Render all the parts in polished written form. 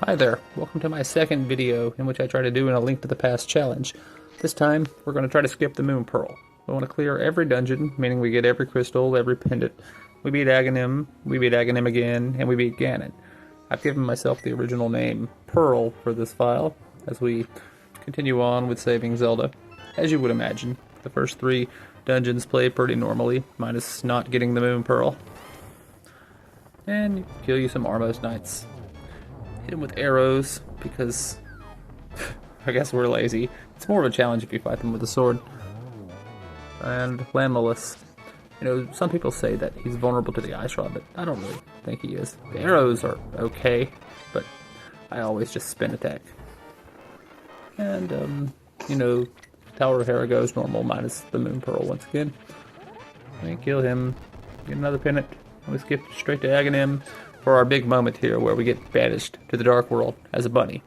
Hi there, welcome to my second video in which I try to do a Link to the Past challenge. This time, we're going to try to skip the Moon Pearl. We want to clear every dungeon, meaning we get every crystal, every pendant. We beat Aghanim again, and we beat Ganon. I've given myself the original name, Pearl, for this file, as we continue on with saving Zelda. As you would imagine, the first 3 dungeons play pretty normally, minus not getting the Moon Pearl. And kill you some Armos Knights. Hit them with arrows, because I guess we're lazy. It's more of a challenge if you fight them with a sword. And Landmalus. You know, some people say that he's vulnerable to the ice rod, but I don't really think he is. The arrows are okay, but I always just spin attack. And, you know, Tower of Hera goes normal, minus the Moon Pearl once again. And kill him, get another pendant, and we skip straight to Aghanim for our big moment here where we get banished to the Dark World as a bunny.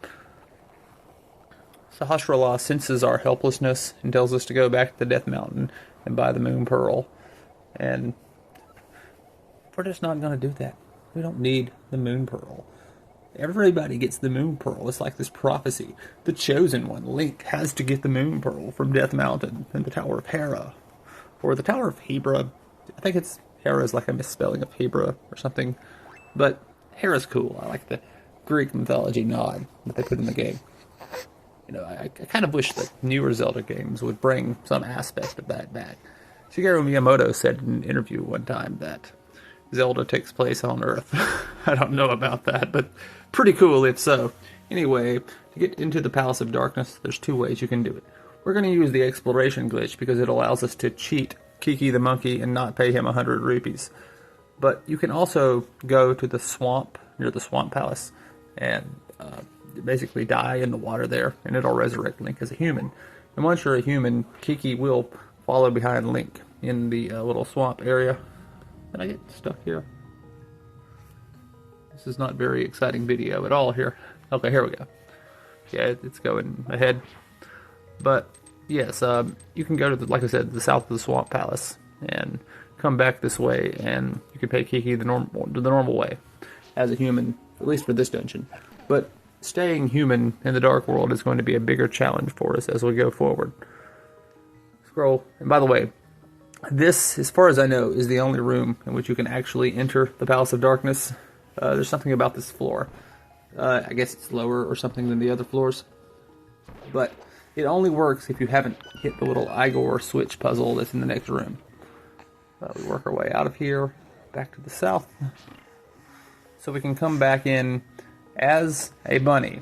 Sahasrahla senses our helplessness and tells us to go back to the Death Mountain and buy the Moon Pearl. And we're just not going to do that. We don't need the Moon Pearl. Everybody gets the Moon Pearl. It's like this prophecy. The Chosen One, Link, has to get the Moon Pearl from Death Mountain and the Tower of Hera. Or the Tower of Hebra. I think it's Hera is like a misspelling of Hebra or something. But Hera's cool. I like the Greek mythology nod that they put in the game. You know, I kind of wish that newer Zelda games would bring some aspect of that back. Shigeru Miyamoto said in an interview one time that Zelda takes place on Earth. I don't know about that, but pretty cool if so. Anyway, to get into the Palace of Darkness, there's 2 ways you can do it. We're going to use the exploration glitch because it allows us to cheat Kiki the monkey and not pay him 100 rupees. But you can also go to the swamp, near the Swamp Palace, and basically die in the water there, and it'll resurrect Link as a human. And once you're a human, Kiki will follow behind Link in the little swamp area. Did I get stuck here? This is not very exciting video at all here. Okay, here we go. Yeah, it's going ahead. But, yes, you can go to, like I said, the south of the Swamp Palace, and come back this way, and you can pay Kiki the normal way as a human, at least for this dungeon. But staying human in the Dark World is going to be a bigger challenge for us as we go forward. Scroll. And by the way, this, as far as I know, is the only room in which you can actually enter the Palace of Darkness. There's something about this floor. I guess it's lower or something than the other floors. But it only works if you haven't hit the little Igor switch puzzle that's in the next room. We work our way out of here, back to the south, so we can come back in as a bunny.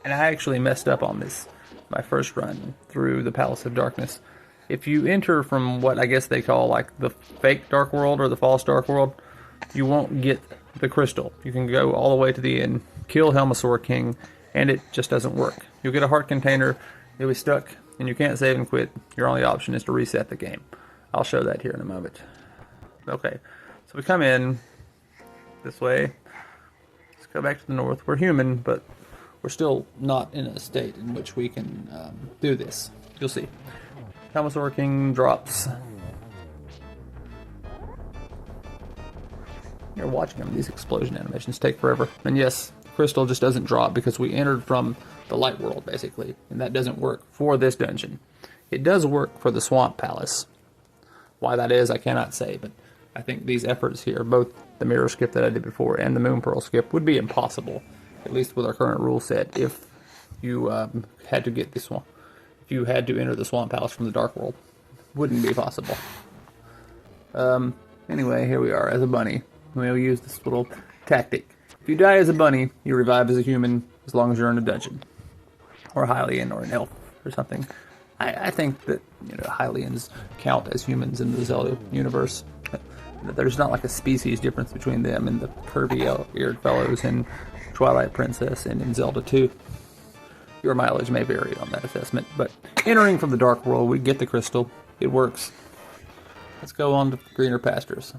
And I actually messed up on this, my first run through the Palace of Darkness. If you enter from what I guess they call like the fake Dark World or the false Dark World, you won't get the crystal. You can go all the way to the end, kill Helmasaur King, and it just doesn't work. You'll get a heart container, you'll be stuck, and you can't save and quit. Your only option is to reset the game. I'll show that here in a moment. Okay, so we come in this way. Let's go back to the north. We're human, but we're still not in a state in which we can do this. You'll see. Helmasaur King drops. You're watching them. These explosion animations take forever. And yes, crystal just doesn't drop because we entered from the light world, basically. And that doesn't work for this dungeon. It does work for the Swamp Palace. Why that is, I cannot say, but I think these efforts here, both the mirror skip that I did before and the Moon Pearl skip, would be impossible, at least with our current rule set, if you had to get the swamp. If you had to enter the Swamp Palace from the Dark World, wouldn't be possible. Anyway, here we are as a bunny. We'll use this little tactic. If you die as a bunny, you revive as a human as long as you're in a dungeon, or a Hylian, or an elf, or something. I think that, you know, Hylians count as humans in the Zelda universe. There's not like a species difference between them and the curvy-eared fellows in Twilight Princess and in Zelda 2. Your mileage may vary on that assessment, but entering from the Dark World, we get the crystal. It works. Let's go on to greener pastures.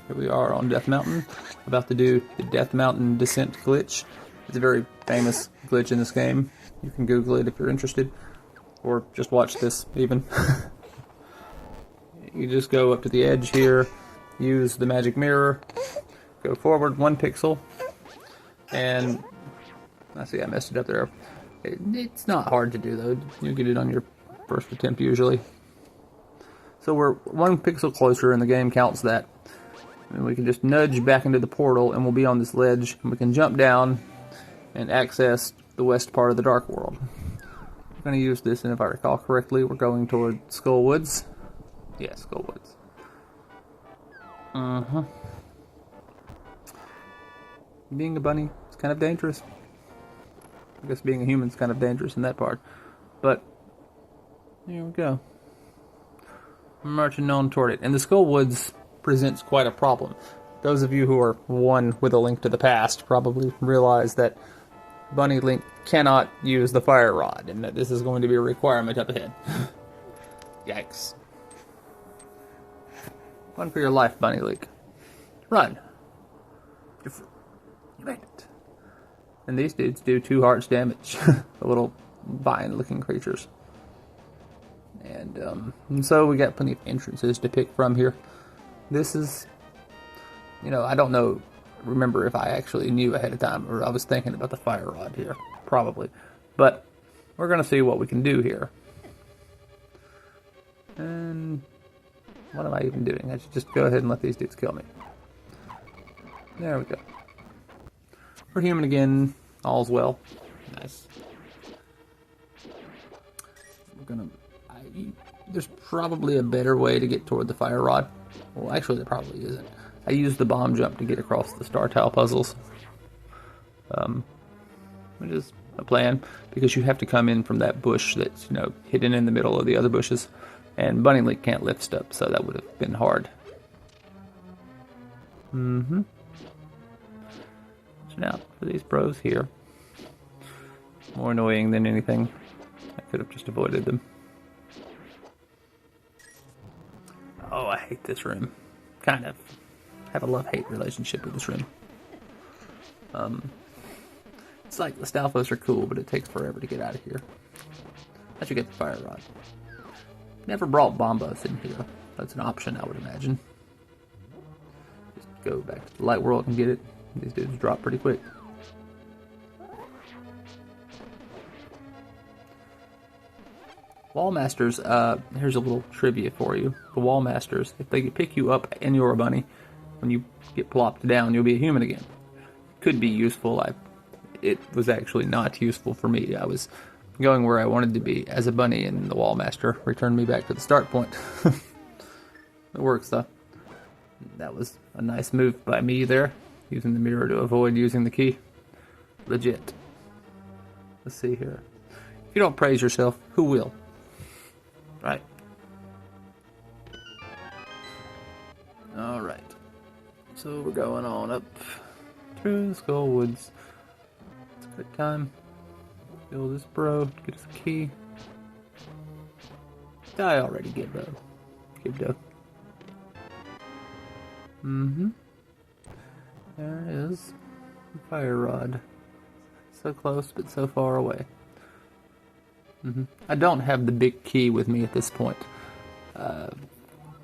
Here we are on Death Mountain, about to do the Death Mountain Descent glitch. It's a very famous glitch in this game. You can Google it if you're interested. Or just watch this, even. You just go up to the edge here, use the magic mirror, go forward 1 pixel, and I see I messed it up there. It's not hard to do though. You get it on your first attempt usually. So we're 1 pixel closer and the game counts that. And we can just nudge back into the portal and we'll be on this ledge. And we can jump down and access the west part of the Dark World. I'm going to use this, and if I recall correctly, we're going toward Skull Woods. Yeah, Skull Woods. Being a bunny is kind of dangerous. I guess being a human is kind of dangerous in that part. But, here we go. I'm marching on toward it. And the Skull Woods presents quite a problem. Those of you who are one with a link to the past probably realize that Bunny Link cannot use the fire rod, and that this is going to be a requirement up ahead. Yikes. Run for your life, Bunny Link. Run. You made it. And these dudes do 2 hearts damage. The little vine-looking creatures. And so we got plenty of entrances to pick from here. This is, I don't remember if I actually knew ahead of time, or I was thinking about the fire rod here. Probably. But we're going to see what we can do here. And what am I even doing? I should just go ahead and let these dudes kill me. There we go. We're human again. All's well. Nice. We're gonna... there's probably a better way to get toward the fire rod. Well, actually, there probably isn't. I used the bomb jump to get across the star tile puzzles. Which is a plan, because you have to come in from that bush that's, hidden in the middle of the other bushes. And Bunny Link can't lift stuff, so that would have been hard. Watching out for these bros here. More annoying than anything. I could have just avoided them. Oh, I hate this room. Kind of. Have a love-hate relationship with this room. It's like the Stalfos are cool, but it takes forever to get out of here. I should get the fire rod. Never brought Bombos in here. That's an option, I would imagine. Just go back to the light world and get it. These dudes drop pretty quick. Wall Masters, here's a little trivia for you. The Wall Masters, if they pick you up and you're a bunny, when you get plopped down, you'll be a human again. Could be useful. It was actually not useful for me. I was going where I wanted to be as a bunny, and the Wall Master returned me back to the start point. It works, though. That was a nice move by me there, using the mirror to avoid using the key. Legit. Let's see here. If you don't praise yourself, who will? Right. Alright. So we're going on up through the Skull Woods. It's a good time. Kill this bro, get us a key. Die already, Gibbo. Gibdo. There is the fire rod. So close, but so far away. I don't have the big key with me at this point.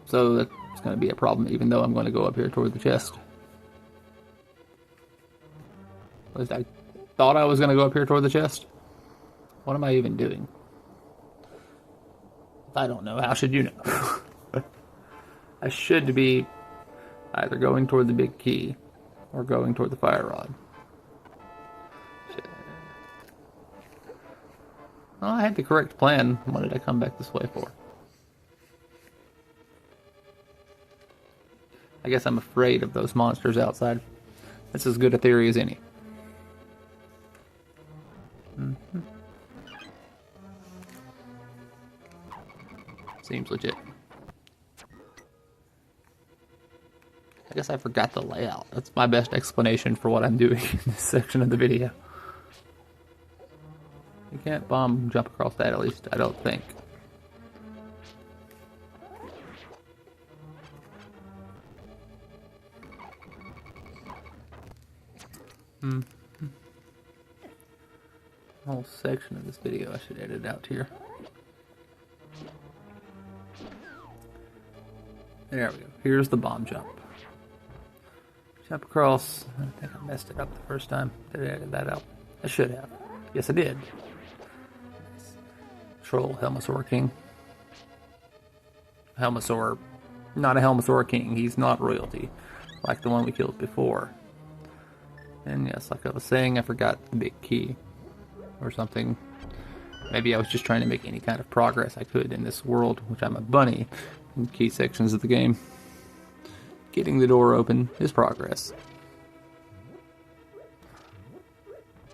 So that's going to be a problem, even though I'm going to go up here toward the chest. At least I thought I was going to go up here toward the chest. What am I even doing? If I don't know, how should you know? I should be either going toward the big key or going toward the fire rod. Well, I had the correct plan. What did I come back this way for? I guess I'm afraid of those monsters outside. That's as good a theory as any. Seems legit. I guess I forgot the layout. That's my best explanation for what I'm doing in this section of the video. You can't bomb jump across that, at least I don't think. Whole section of this video I should edit out here. There we go. Here's the bomb jump. Jump across. I think I messed it up the first time. Did I edit that out? I should have. Yes, I did. Troll Helmasaur King. Helmasaur, not a Helmasaur King. He's not royalty, like the one we killed before. And yes, like I was saying, I forgot the big key or something. Maybe I was just trying to make any kind of progress I could in this world, which I'm a bunny in key sections of the game. Getting the door open is progress.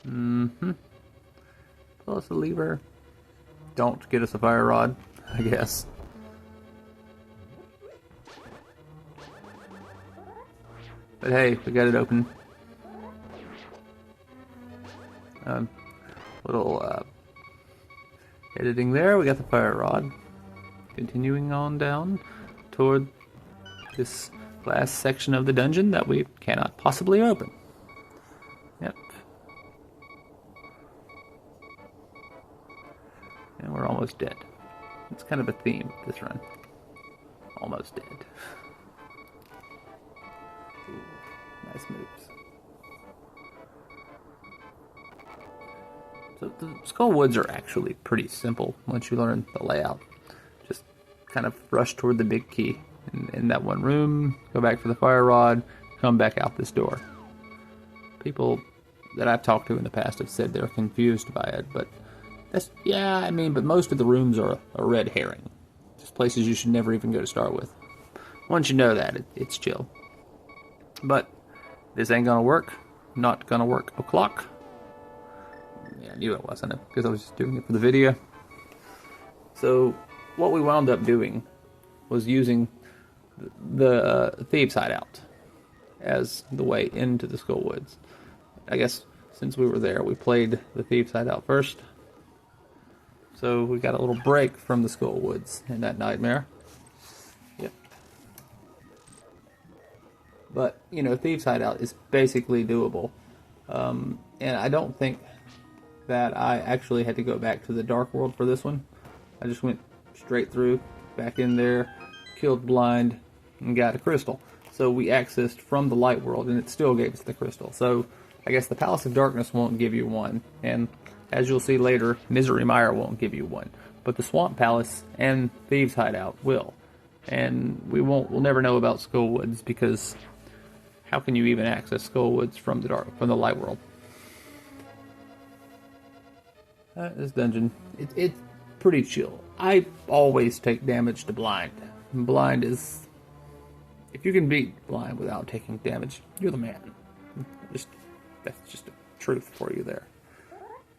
Pull us a lever. Don't get us a fire rod, I guess. But hey, we got it open. Little editing there. We got the fire rod. Continuing on down toward this last section of the dungeon that we cannot possibly open. Yep. And we're almost dead. It's kind of a theme this run. Almost dead. Ooh, nice moves. So the Skull Woods are actually pretty simple once you learn the layout. Just kind of rush toward the big key in that one room, go back for the fire rod, come back out this door. People that I've talked to in the past have said they're confused by it, but that's, yeah, I mean, but most of the rooms are a red herring. Just places you should never even go to start with. Once you know that, it's chill. But this ain't gonna work. Not gonna work o'clock. Yeah, I knew it wasn't, because I was just doing it for the video. So what we wound up doing was using the Thieves' Hideout as the way into the Skull Woods. I guess since we were there, we played the Thieves' Hideout first. So we got a little break from the Skull Woods in that nightmare. Yep. But, you know, Thieves' Hideout is basically doable. And I don't think that I actually had to go back to the Dark World for this one. I just went straight through, back in there, killed Blind, and got a crystal. So we accessed from the Light World, and it still gave us the crystal. So I guess the Palace of Darkness won't give you one, and as you'll see later, Misery Mire won't give you one. But the Swamp Palace and Thieves' Hideout will. And we'll never know about Skull Woods, because how can you even access Skull Woods from the Light World? This dungeon, it's pretty chill. I always take damage to Blind. Blind is... If you can beat Blind without taking damage, you're the man. That's just a truth for you there.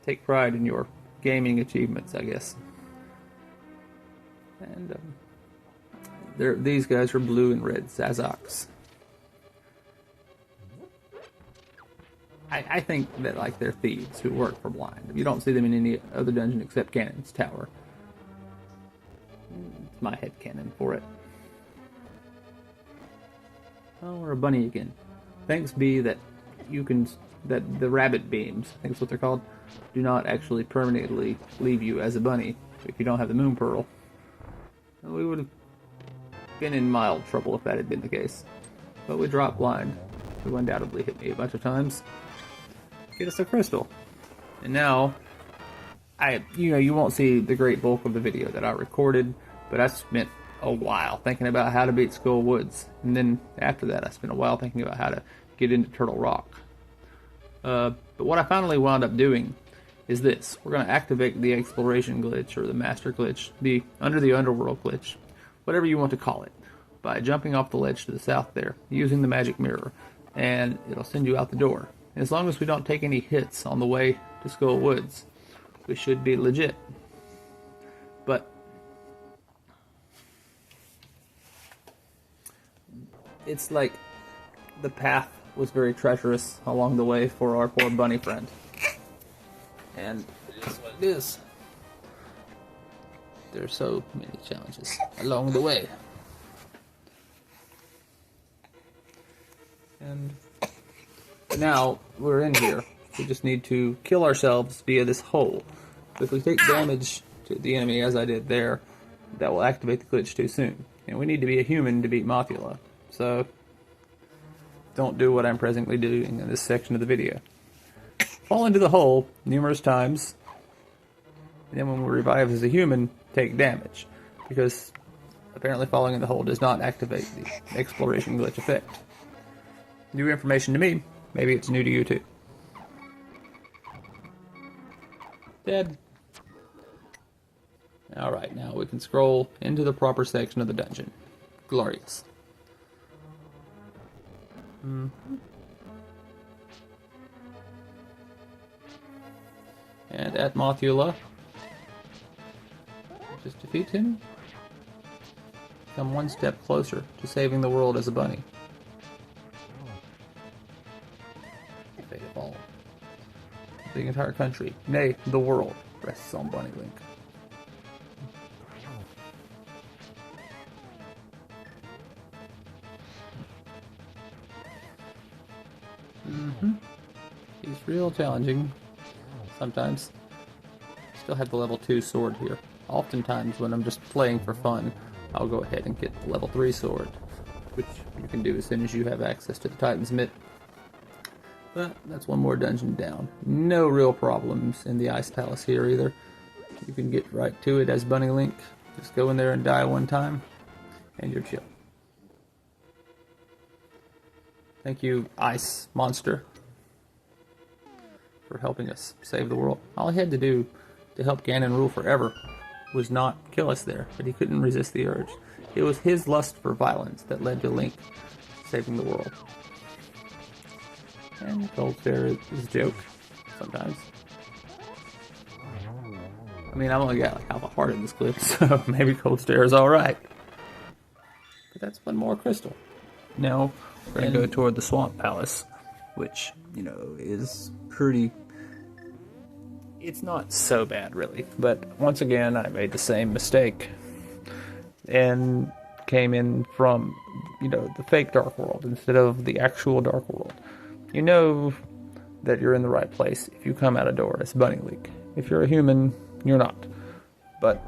Take pride in your gaming achievements, I guess. And these guys are blue and red Zazoks. I think that, like, they're thieves who work for Blind. You don't see them in any other dungeon except Ganon's Tower. It's my headcanon for it. Oh, we're a bunny again. Thanks be that that the rabbit beams, I think that's what they're called, do not actually permanently leave you as a bunny if you don't have the moon pearl. We would have been in mild trouble if that had been the case. But we dropped Blind, who undoubtedly hit me a bunch of times. Get us a crystal. And now, you won't see the great bulk of the video that I recorded, but I spent a while thinking about how to beat Skull Woods. And then after that, I spent a while thinking about how to get into Turtle Rock. But what I finally wound up doing is this. We're going to activate the exploration glitch, or the master glitch, the under the underworld glitch, whatever you want to call it, by jumping off the ledge to the south there, using the magic mirror, and it'll send you out the door. And as long as we don't take any hits on the way to Skull Woods, we should be legit. But it's like the path was very treacherous along the way for our poor bunny friend. And it is what it is. There's so many challenges along the way. And now we're in here. We just need to kill ourselves via this hole. If we take damage to the enemy, as I did there, that will activate the glitch too soon. And we need to be a human to beat Mothula. So don't do what I'm presently doing in this section of the video. fall into the hole numerous times, and then when we revive as a human, take damage. Because apparently falling in the hole does not activate the exploration glitch effect. New information to me. Maybe it's new to you too. Dead. Alright, now we can scroll into the proper section of the dungeon. Glorious. And at Mothula, just defeat him. Come one step closer to saving the world as a bunny. The fate of all. The entire country, nay, the world, rests on Bunny Link. He's real challenging. Sometimes. Still have the level 2 sword here. Oftentimes when I'm just playing for fun, I'll go ahead and get the level 3 sword, which you can do as soon as you have access to the Titan's Mitt. But that's one more dungeon down. No real problems in the Ice Palace here either. You can get right to it as Bunny Link. Just go in there and die one time, and you're chill. Thank you, Ice Monster, for helping us save the world. All he had to do to help Ganon rule forever was not kill us there, but he couldn't resist the urge. It was his lust for violence that led to Link saving the world. And Cold Stare is a joke, sometimes. I mean, I've only got like half a heart in this clip, so maybe Cold Stare is alright. But that's one more crystal. Now, we're going to go toward the Swamp Palace, which, you know, is pretty... It's not so bad, really. But once again, I made the same mistake. And came in from, you know, the fake Dark World instead of the actual Dark World. You know that you're in the right place if you come out a door as Bunny Link. If you're a human, you're not. But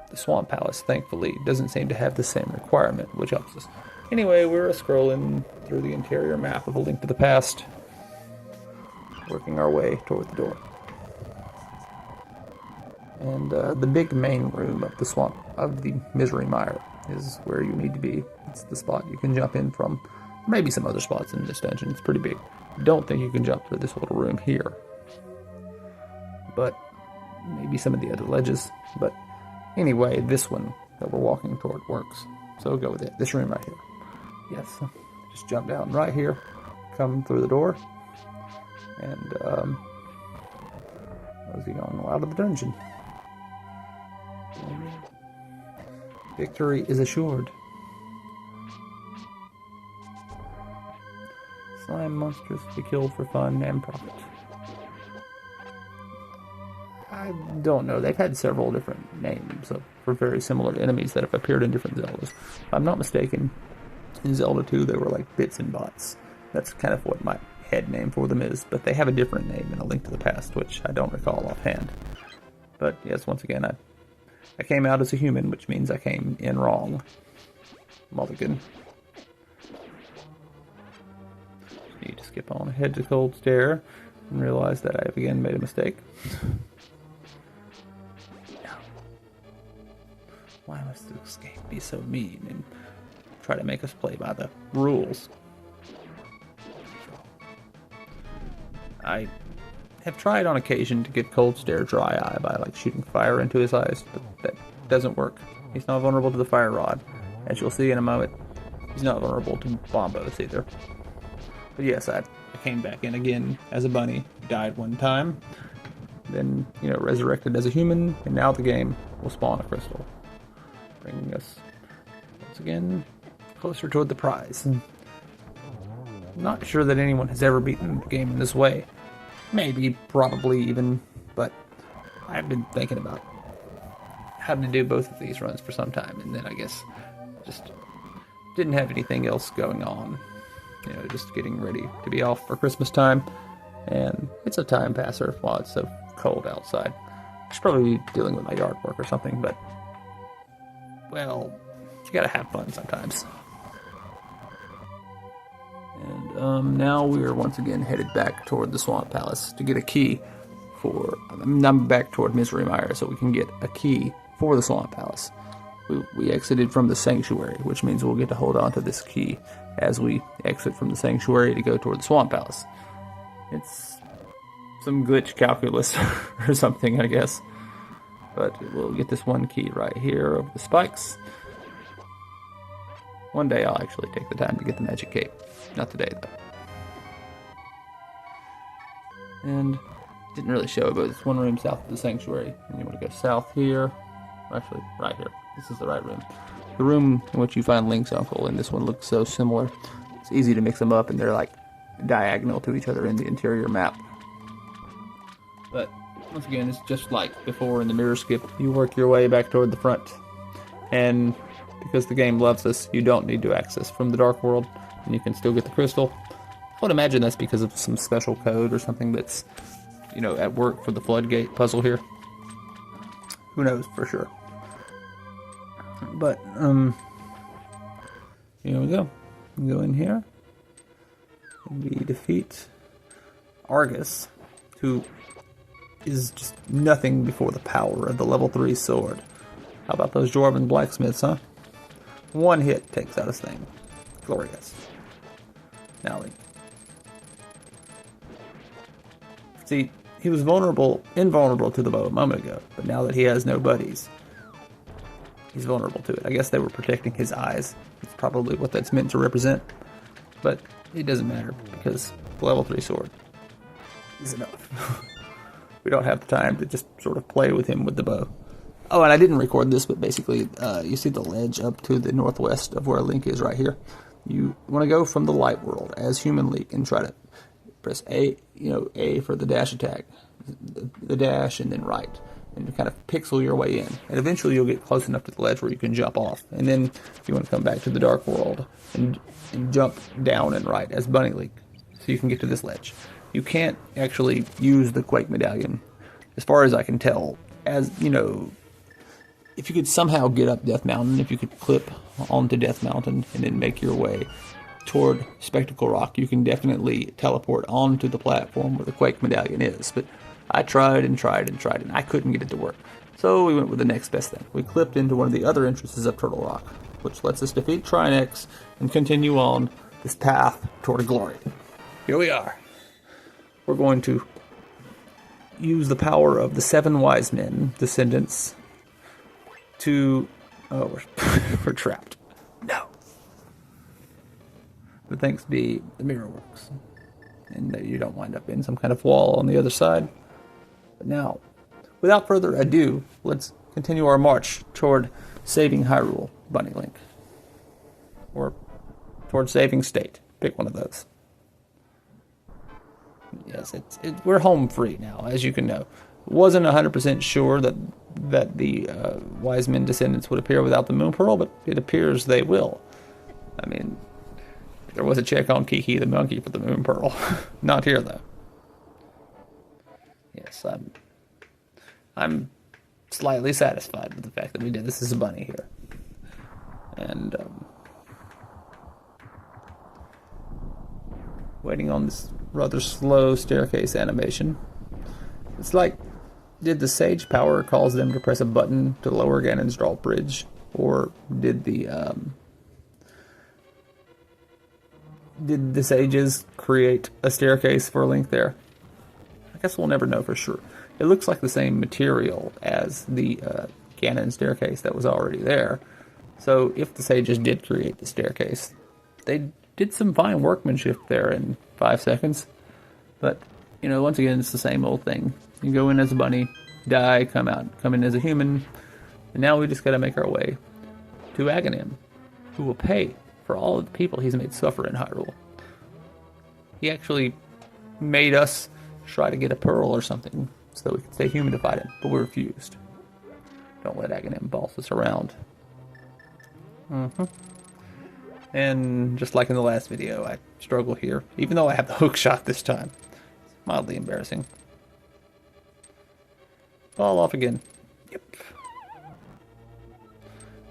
the Swamp Palace, thankfully, doesn't seem to have the same requirement, which helps us. Anyway, we're scrolling through the interior map of A Link to the Past, working our way toward the door. And the big main room of the swamp, of the Misery Mire, is where you need to be. It's the spot you can jump in from. Maybe some other spots in this dungeon. It's pretty big. Don't think you can jump through this little room here. But maybe some of the other ledges. But anyway, this one that we're walking toward works. So go with it. This room right here. Yes. Just jump down right here. Come through the door. And, how's he going out of the dungeon? Victory is assured. Slime monsters to be killed for fun and profit. I don't know. They've had several different names for very similar enemies that have appeared in different Zeldas. If I'm not mistaken, in Zelda 2 they were like bits and bots. That's kind of what my head name for them is, but they have a different name in A Link to the Past, which I don't recall offhand. But yes, once again, I came out as a human, which means I came in wrong. Mulligan. Need to skip on ahead to Cold Stare and realize that I have again made a mistake. No. Why must the escape be so mean and try to make us play by the rules? I have tried on occasion to get Cold Stare dry eye by like shooting fire into his eyes, but that doesn't work. He's not vulnerable to the fire rod. As you'll see in a moment, he's not vulnerable to bombos either. But yes, I came back in again as a bunny, died one time, then, you know, resurrected as a human, and now the game will spawn a crystal, bringing us once again closer toward the prize. I'm not sure that anyone has ever beaten the game in this way. Maybe, probably even, but I've been thinking about having to do both of these runs for some time, and then I guess just didn't have anything else going on. You know, just getting ready to be off for Christmas time, and it's a time passer while it's so cold outside. I should probably be dealing with my yard work or something, but, well, you gotta have fun sometimes. And, now we are once again headed back toward the Swamp Palace to get a key for... I'm back toward Misery Mire so we can get a key for the Swamp Palace. We exited from the Sanctuary, which means we'll get to hold on to this key as we exit from the Sanctuary to go toward the Swamp Palace. It's some glitch calculus or something, I guess. But we'll get this one key right here over the spikes. One day I'll actually take the time to get the magic cape. Not today, though. And didn't really show it, but it's one room south of the Sanctuary. And you want to go south here. Actually, right here. This is the right room. The room in which you find Link's uncle, and this one looks so similar. It's easy to mix them up, and they're like diagonal to each other in the interior map. But once again, it's just like before in the mirror skip. You work your way back toward the front. And because the game loves us, you don't need to access from the Dark World, and you can still get the crystal. I would imagine that's because of some special code or something that's, you know, at work for the Floodgate puzzle here. Who knows for sure. But, here we go. We go in here. We defeat Argus, who is just nothing before the power of the level 3 sword. How about those Dwarven blacksmiths, huh? One hit takes out his thing. Glorious. Now Link. See, he was invulnerable to the bow a moment ago, but now that he has no buddies, he's vulnerable to it. I guess they were protecting his eyes. It's probably what that's meant to represent. But it doesn't matter, because the level 3 sword is enough. We don't have the time to just sort of play with him with the bow. Oh, and I didn't record this, but basically, you see the ledge up to the northwest of where Link is right here. You want to go from the light world as human Link and try to press A, A for the dash attack, the dash, and then right. And you kind of pixel your way in. And eventually you'll get close enough to the ledge where you can jump off. And then if you want to come back to the Dark World and jump down and right as Bunny Link, so you can get to this ledge. You can't actually use the Quake Medallion, as far as I can tell, as, if you could somehow get up Death Mountain, if you could clip onto Death Mountain and then make your way toward Spectacle Rock, you can definitely teleport onto the platform where the Quake Medallion is. But I tried and tried and tried, and I couldn't get it to work. So we went with the next best thing. We clipped into one of the other entrances of Turtle Rock, which lets us defeat Trinex and continue on this path toward glory. Here we are. We're going to use the power of the 7 wise men, descendants, to... Oh, we're trapped. No. But thanks be the mirror works. And that you don't wind up in some kind of wall on the other side. But now, without further ado, let's continue our march toward saving Hyrule, Bunny Link. Or toward saving State. Pick one of those. Yes, we're home free now, as you can know. Wasn't 100% sure that the wise men descendants would appear without the Moon Pearl, but it appears they will. I mean, there was a check on Kiki the monkey for the Moon Pearl. Not here, though. Yes, I'm slightly satisfied with the fact that we did this as a bunny here. And, waiting on this rather slow staircase animation. It's like, did the Sage power cause them to press a button to lower Ganon's drawbridge? Or did the Sages create a staircase for Link there? I guess we'll never know for sure. It looks like the same material as the Ganon staircase that was already there. So if the Sages did create the staircase, they did some fine workmanship there in 5 seconds. But, once again, it's the same old thing. You go in as a bunny, die, come in as a human, and now we just gotta make our way to Aghanim, who will pay for all of the people he's made suffer in Hyrule. He actually made us try to get a pearl or something so that we could stay human to fight him, but we refused. Don't let Aghanim boss us around. And just like in the last video, I struggle here, even though I have the hook shot this time. It's mildly embarrassing. Fall off again. Yep.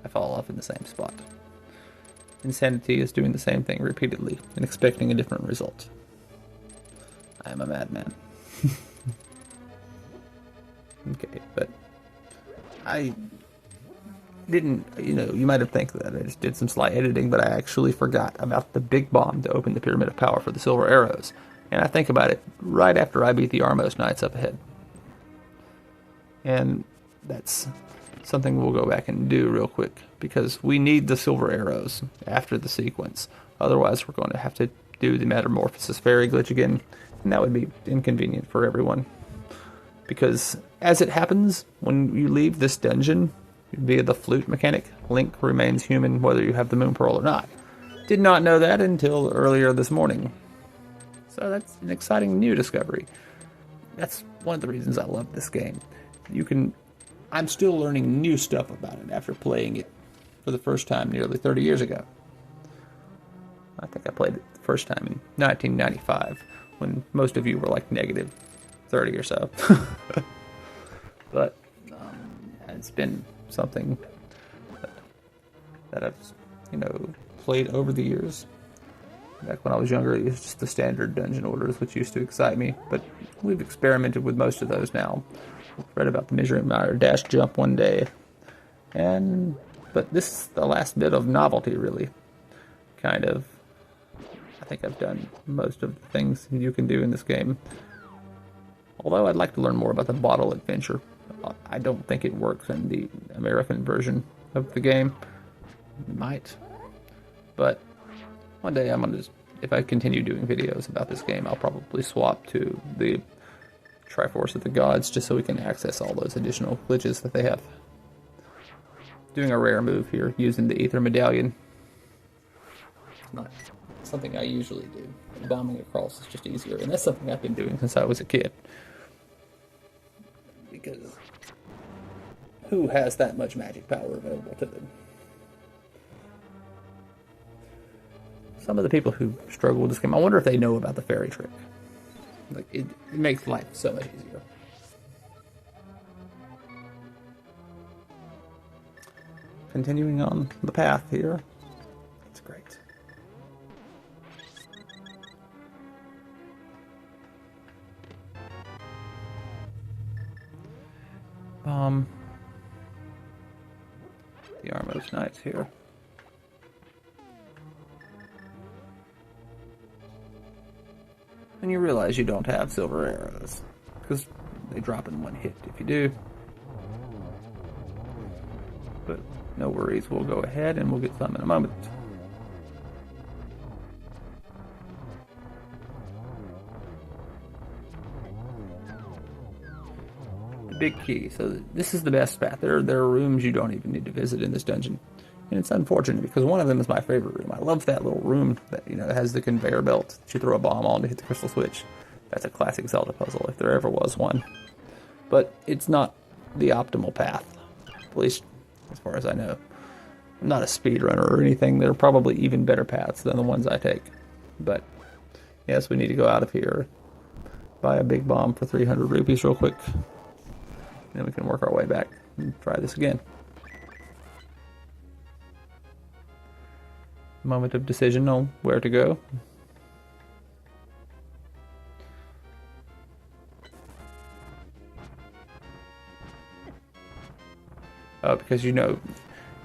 I fall off in the same spot. Insanity is doing the same thing repeatedly and expecting a different result. I am a madman. Okay, but I didn't, you might have think that I just did some slight editing, but I actually forgot about the big bomb to open the Pyramid of Power for the Silver Arrows. And I think about it right after I beat the Armos Knights up ahead. And that's something we'll go back and do real quick, because we need the Silver Arrows after the sequence. Otherwise, we're going to have to do the Metamorphosis Fairy glitch again, and that would be inconvenient for everyone. Because, as it happens, when you leave this dungeon via the flute mechanic, Link remains human whether you have the Moon Pearl or not. Did not know that until earlier this morning. So that's an exciting new discovery. That's one of the reasons I love this game. I'm still learning new stuff about it after playing it for the first time nearly 30 years ago. I think I played it the first time in 1995, when most of you were like negative 30 or so. But it's been something that I've, played over the years. Back when I was younger, it was just the standard dungeon orders, which used to excite me. But we've experimented with most of those now. Read about the Mire dash jump one day. But this is the last bit of novelty, really. Kind of. I think I've done most of the things you can do in this game. Although I'd like to learn more about the bottle adventure. I don't think it works in the American version of the game. It might. But one day if I continue doing videos about this game, I'll probably swap to the Triforce of the Gods just so we can access all those additional glitches that they have. Doing a rare move here, using the Ether Medallion. Not something I usually do. Bombing across is just easier, and that's something I've been doing since I was a kid. Because who has that much magic power available to them? Some of the people who struggle with this game, I wonder if they know about the fairy trick. Like, it makes life so much easier. Continuing on the path here. It's great. The Armos Knights here. And you realize you don't have silver arrows, because they drop in one hit if you do. But no worries, we'll go ahead and we'll get some in a moment. The big key. So this is the best path. There are rooms you don't even need to visit in this dungeon. And it's unfortunate because one of them is my favorite room. I love that little room that, has the conveyor belt that you throw a bomb on to hit the crystal switch. That's a classic Zelda puzzle, if there ever was one. But it's not the optimal path, at least as far as I know. I'm not a speedrunner or anything. There are probably even better paths than the ones I take. But yes, we need to go out of here, buy a big bomb for 300 rupees real quick. Then we can work our way back and try this again. Moment of decision on where to go. Because it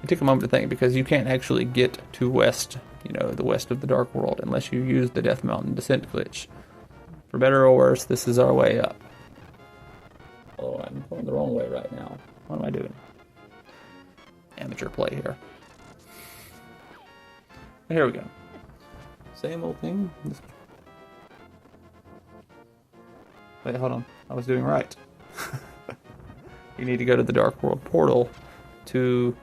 took a moment to think, because you can't actually get to west, the west of the Dark World, unless you use the Death Mountain Descent glitch. For better or worse, this is our way up. Oh, I'm going the wrong way right now. What am I doing? Amateur play here. Here we go. Same old thing. Wait, hold on. I was doing right. You need to go to the Dark World portal to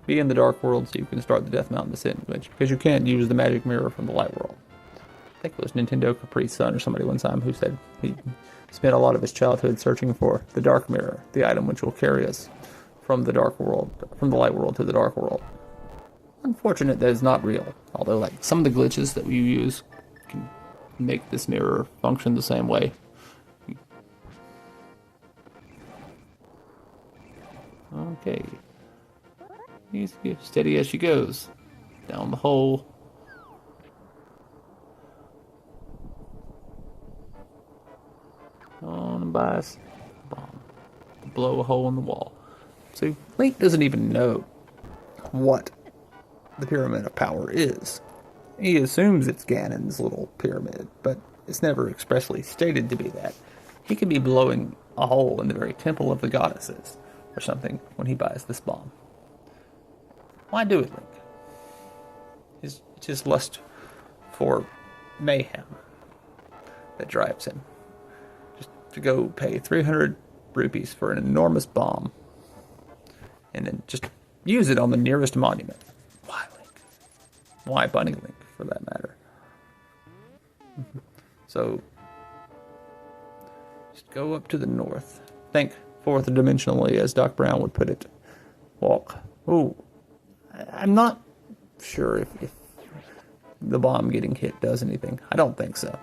be in the Dark World so you can start the Death Mountain Descent glitch, because you can't use the magic mirror from the Light World. I think it was Nintendo Capri's son or somebody one time who said he spent a lot of his childhood searching for the Dark Mirror, the item which will carry us from the Dark World, from the Light World to the Dark World. Unfortunate that it's not real, although some of the glitches that we use can make this mirror function the same way. Okay. Steady as she goes. Down the hole. On a bias bomb. Blow a hole in the wall. See, Link doesn't even know what the Pyramid of Power is. He assumes it's Ganon's little pyramid, but it's never expressly stated to be that. He could be blowing a hole in the very temple of the goddesses, or something, when he buys this bomb. Why do it, Link? It's his lust for mayhem that drives him. Just to go pay 300 rupees for an enormous bomb, and then just use it on the nearest monument. Why, Link? Why Bunny Link, for that matter? So, just go up to the north. Think fourth dimensionally, as Doc Brown would put it. Walk. Ooh. I'm not sure if the bomb getting hit does anything. I don't think so.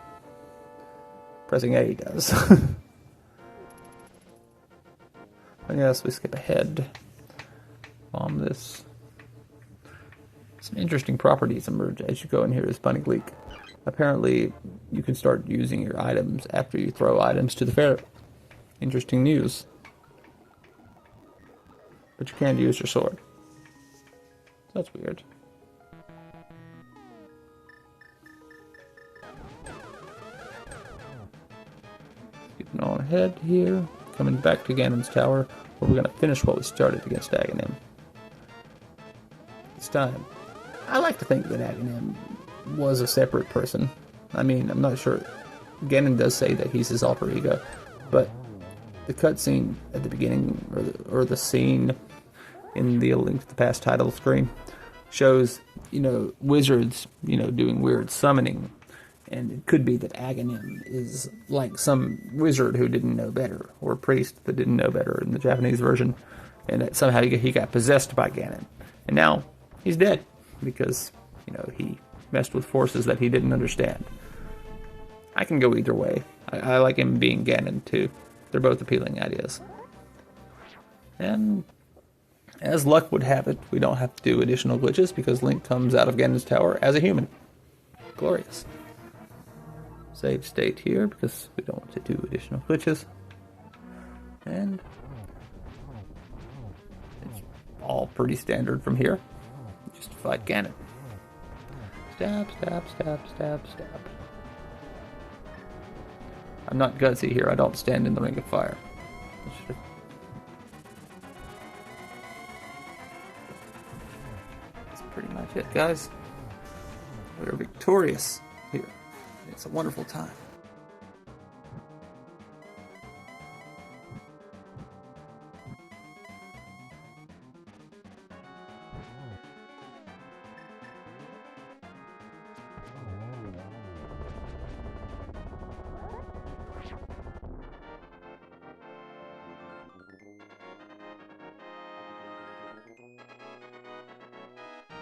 Pressing A does. I guess we skip ahead. Bomb this. Some interesting properties emerge as you go in here as Bunny Leak. Apparently, you can start using your items after you throw items to the fair. Interesting news. But you can't use your sword. That's weird. Skipping on ahead here. Coming back to Ganon's Tower, where we're going to finish what we started against Aghanim. It's time. I like to think that Aghanim was a separate person. I mean, I'm not sure. Ganon does say that he's his alter ego, but the cutscene at the beginning, or the scene in the Link to the Past title screen, shows, wizards, doing weird summoning. And it could be that Aghanim is like some wizard who didn't know better, or a priest that didn't know better in the Japanese version, and that somehow he got possessed by Ganon. And now he's dead because, he messed with forces that he didn't understand. I can go either way. I like him being Ganon too. They're both appealing ideas. And as luck would have it, we don't have to do additional glitches because Link comes out of Ganon's Tower as a human. Glorious. Save state here because we don't want to do additional glitches. And it's all pretty standard from here. Just fight Ganon. Stab, stab, stab, stab, stab. I'm not gutsy here. I don't stand in the ring of fire. That's pretty much it, guys. We're victorious here. It's a wonderful time.